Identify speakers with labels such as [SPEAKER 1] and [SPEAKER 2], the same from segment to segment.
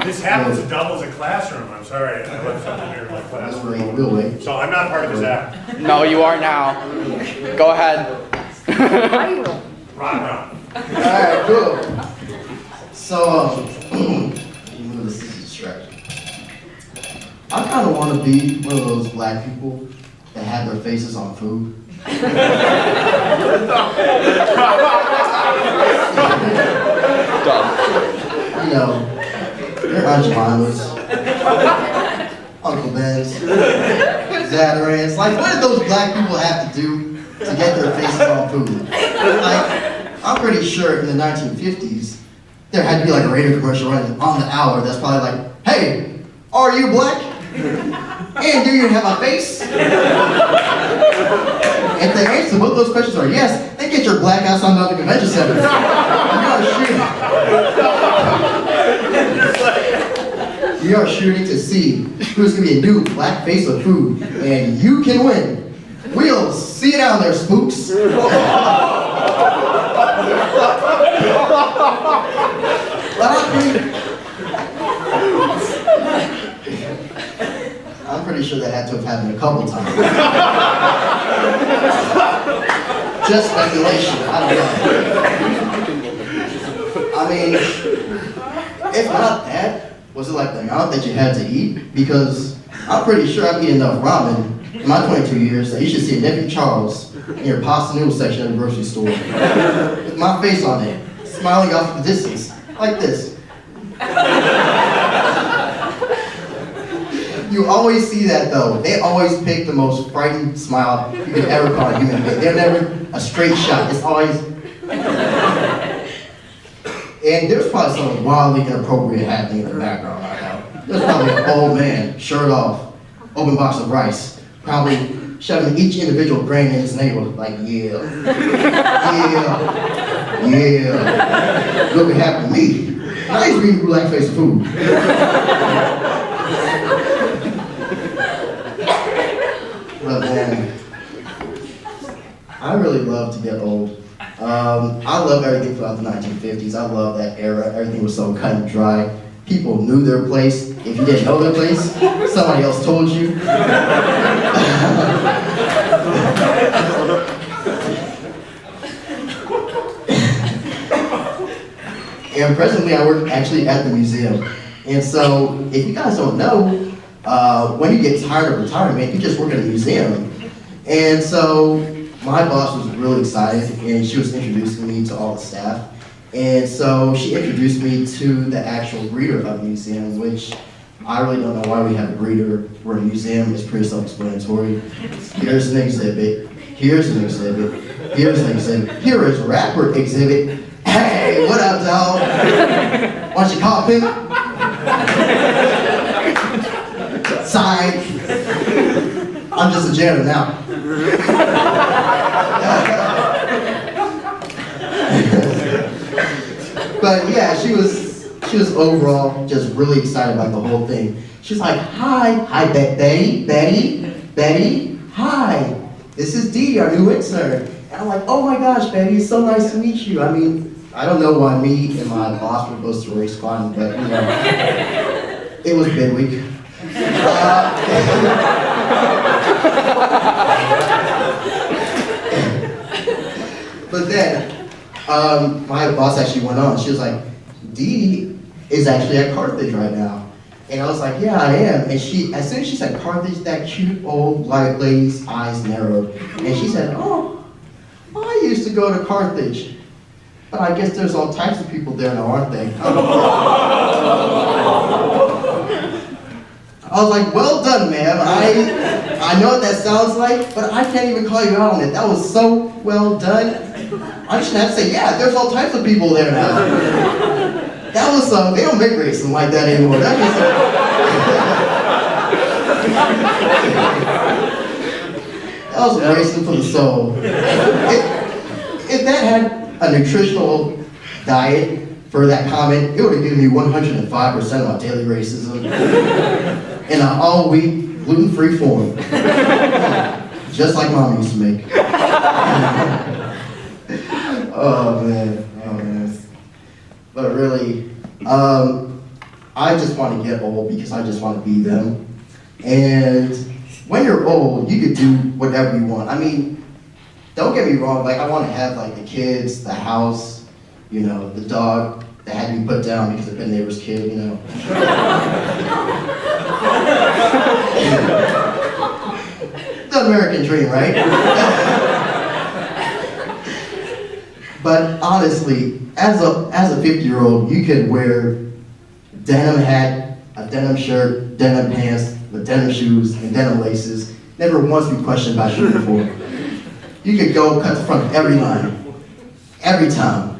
[SPEAKER 1] This happens to double as a classroom. I'm sorry, I left something here in my classroom.
[SPEAKER 2] We'll wait.
[SPEAKER 1] So I'm not part of this act.
[SPEAKER 3] No, you are now. Go ahead.
[SPEAKER 1] Ron.
[SPEAKER 2] Alright, cool. So, this is a distraction. I kind of want to be one of those black people that have their faces on food. You know, your Aunt Jemima's, Uncle Ben's, Zatarans. Like, what did those black people have to do to get their faces on food? Like, I'm pretty sure in the 1950s, there had to be like a radio commercial running on the hour that's probably like, hey, are you black? And do you have a face? If the answer to both those questions are yes, then get your black ass on down to the convention center. We are shooting to see who's going to be a new black face of food, and you can win. We'll see you down there, spooks. I'm pretty sure that had to have happened a couple times. Just speculation, I don't know. I mean, if not that, was it like the amount that you had to eat? Because I'm pretty sure I've eaten enough ramen in my 22 years that you should see a Nephew Charles in your pasta noodle section at the grocery store with my face on it, smiling off the distance, like this. You always see that though. They always pick the most frightened smile you could ever call a human being. They're never a straight shot. It's always... And there's probably something wildly inappropriate happening in the background right now. There's probably an old man, shirt off, open box of rice, probably shoving each individual grain in his navel, like, yeah, look what happened to me. I used to eat black face of food. But man, I really love to get old. I love everything throughout the 1950s. I love that era. Everything was so cut and dry. People knew their place. If you didn't know their place, somebody else told you. And presently I work actually at the museum. And so, if you guys don't know, when you get tired of retirement, you just work at a museum. And so, my boss was really excited, and she was introducing me to all the staff. And so, she introduced me to the actual greeter of the museum, which I really don't know why we have a greeter. We're a museum, it's pretty self-explanatory. Here's an exhibit, here's an exhibit, here's an exhibit, here is rapper exhibit. Hey, what up, dog? Want your coffee? Sign. I'm just a janitor now. But yeah, she was overall just really excited about the whole thing. She's like, hi, Betty, hi. This is Didi, our new intern. And I'm like, oh my gosh, Betty, it's so nice to meet you. I mean, I don't know why me and my boss were supposed to race squad, but you know, it was bid week. But then, my boss actually went on. She was like, Didi is actually at Carthage right now. And I was like, yeah, I am. And she, as soon as she said Carthage, that cute old black lady's eyes narrowed. And she said, oh, I used to go to Carthage. But I guess there's all types of people there now, aren't they? I was like, well done, ma'am. I know what that sounds like, but I can't even call you out on it. That was so well done. I just have to say, yeah, there's all types of people there now. That was, they don't make racism like that anymore. That was racism for the soul. If that had a nutritional diet for that comment, it would have given me 105% of my daily racism in an all-wheat, gluten-free form. Just like Mom used to make. Oh man. But really, I just want to get old because I just want to be them. And when you're old, you could do whatever you want. I mean, don't get me wrong, like I want to have like the kids, the house, you know, the dog that had to be put down because of the neighbor's kid, you know. The American dream, right? But honestly, as a 50-year-old, you could wear denim hat, a denim shirt, denim pants, with denim shoes and denim laces. Never once be questioned by your uniform. You could go cut the front of every line, every time,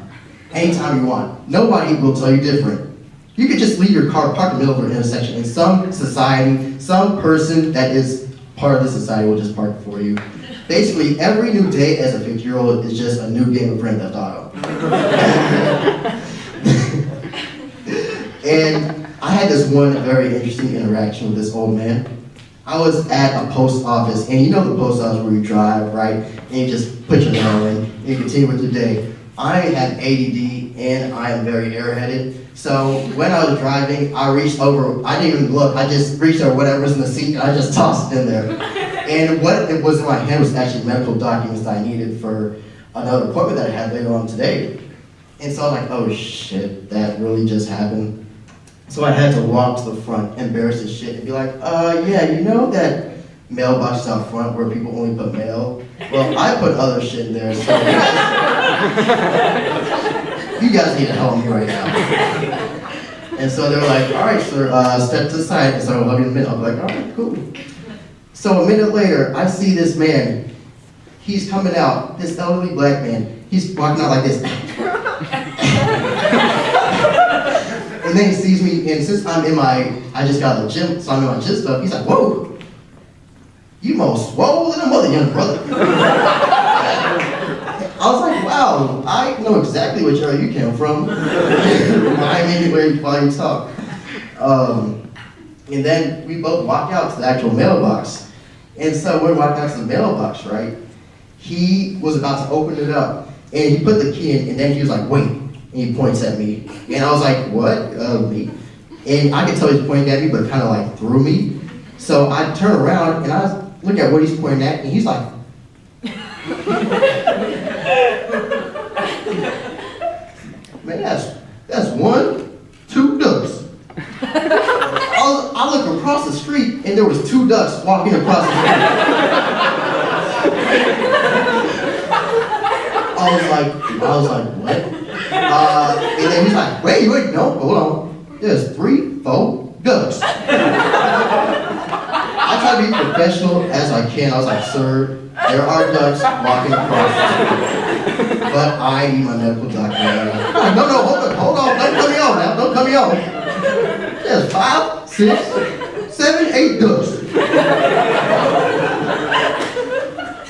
[SPEAKER 2] anytime you want. Nobody will tell you different. You could just leave your car parked in the middle of an intersection, and some society, some person that is part of the society will just park it for you. Basically, every new day as a 50-year-old is just a new game of Grand Theft Auto. And I had this one very interesting interaction with this old man. I was at a post office, and you know the post office where you drive, right? And you just put your mail in, and you continue with your day. I have ADD, and I am very airheaded. So when I was driving, I reached over, I didn't even look, I just reached over whatever was in the seat, and I just tossed it in there. And what it was in my hand was actually medical documents that I needed for another appointment that I had later on today. And so I was like, oh shit, that really just happened. So I had to walk to the front, embarrass as shit, and be like, yeah, you know that mailbox out front where people only put mail? Well, I put other shit in there, so you guys need to help me right now. And so they're like, all right, sir, step to the side. And so I'll help you in a minute. I'll be like, all right, cool. So a minute later, I see this man. He's coming out, this elderly black man. He's walking out like this. And then he sees me, and since I just got out of the gym, so I'm in my gym stuff, he's like, whoa, you more swole than a mother, young brother. I was like, wow, I know exactly which area you came from. Remind me while you talk. And then we both walk out to the actual mailbox. And so when we walked out to the mailbox, right, he was about to open it up, and he put the key in, and then he was like, wait. And he points at me. And I was like, what? Me? And I could tell he was pointing at me, but kind of like threw me. So I turn around, and I look at what he's pointing at, and he's like, man, that's 1, 2 ducks. I look across the street, and there was 2 ducks walking across the street. I was like, what? And then he's like, wait, no, hold on. There's 3, 4 ducks. I try to be professional as I can. I was like, sir, there are ducks walking across the street. But I need my medical document. No, hold on, don't cut me off now, don't cut me off. There's 5, 6, 7, 8 ducks.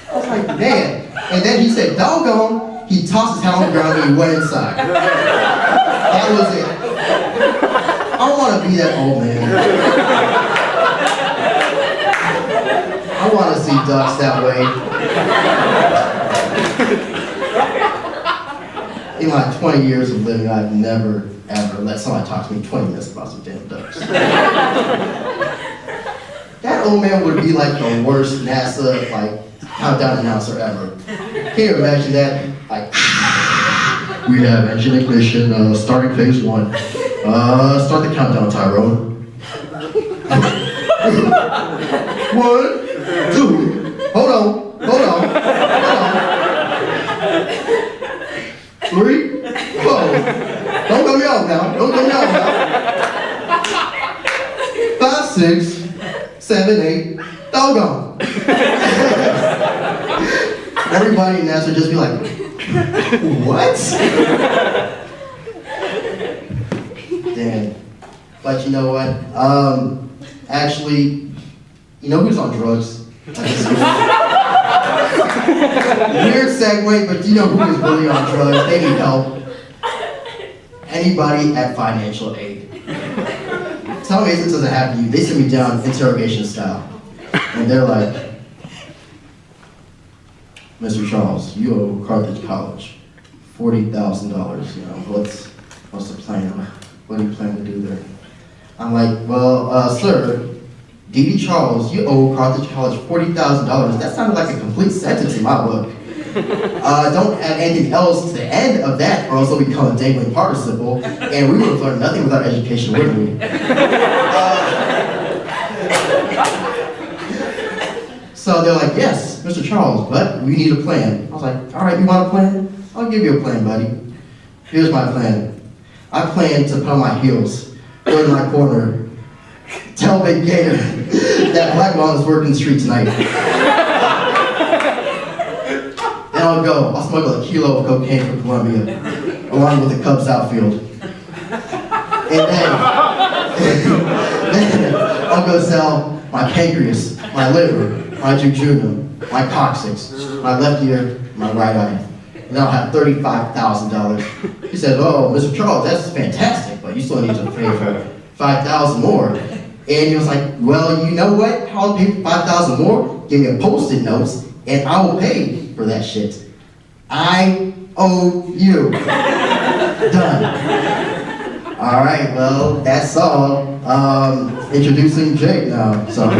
[SPEAKER 2] I was like, man. And then he said, doggone. He tossed his hat on the ground and he went inside. That was it. I want to be that old man. I want to see ducks that way. In my 20 years of living, I've never, ever let somebody talk to me 20 minutes about some damn ducks. That old man would be like the worst NASA, countdown announcer ever. Can you imagine that? We have engine ignition, starting phase 1. Start the countdown, Tyrone. 1, 2, hold on. 3, 4. Don't cut me off now. 5, 6, 7, 8. Doggone. Everybody in NASA just be like, what? Damn. But you know what? Actually, you know who's on drugs? Weird segue, but you know who is really on drugs? They need help. Anybody at financial aid. Tell me if this doesn't happen to you. They sit me down interrogation style. And they're like, Mr. Charles, you owe Carthage College $40,000. You know, what's the plan? What do you plan to do there? I'm like, well, sir, Didi Charles, you owe Carthage College $40,000. That sounded like a complete sentence in my book. Don't add anything else to the end of that, or else it'll become a dangling participle, and we would have learned nothing without education, wouldn't we? So they're like, yes, Mr. Charles, but we need a plan. I was like, all right, you want a plan? I'll give you a plan, buddy. Here's my plan. I plan to put on my heels, go to my corner, tell Big Gator that Black Mom is working the street tonight. And I'll smuggle a kilo of cocaine from Colombia, along with the Cubs outfield. And then I'll go sell my pancreas, my liver, my jejunum, my coccyx, my left ear, my right eye. And I'll have $35,000. He said, oh, Mr. Charles, that's fantastic, but you still need to pay for $5,000 more. And he was like, well, you know what? I'll pay for $5,000 more. Give me a Post-it notes, and I will pay for that shit. I owe you. Done. All right, well, that's all. Introducing Jake now. So.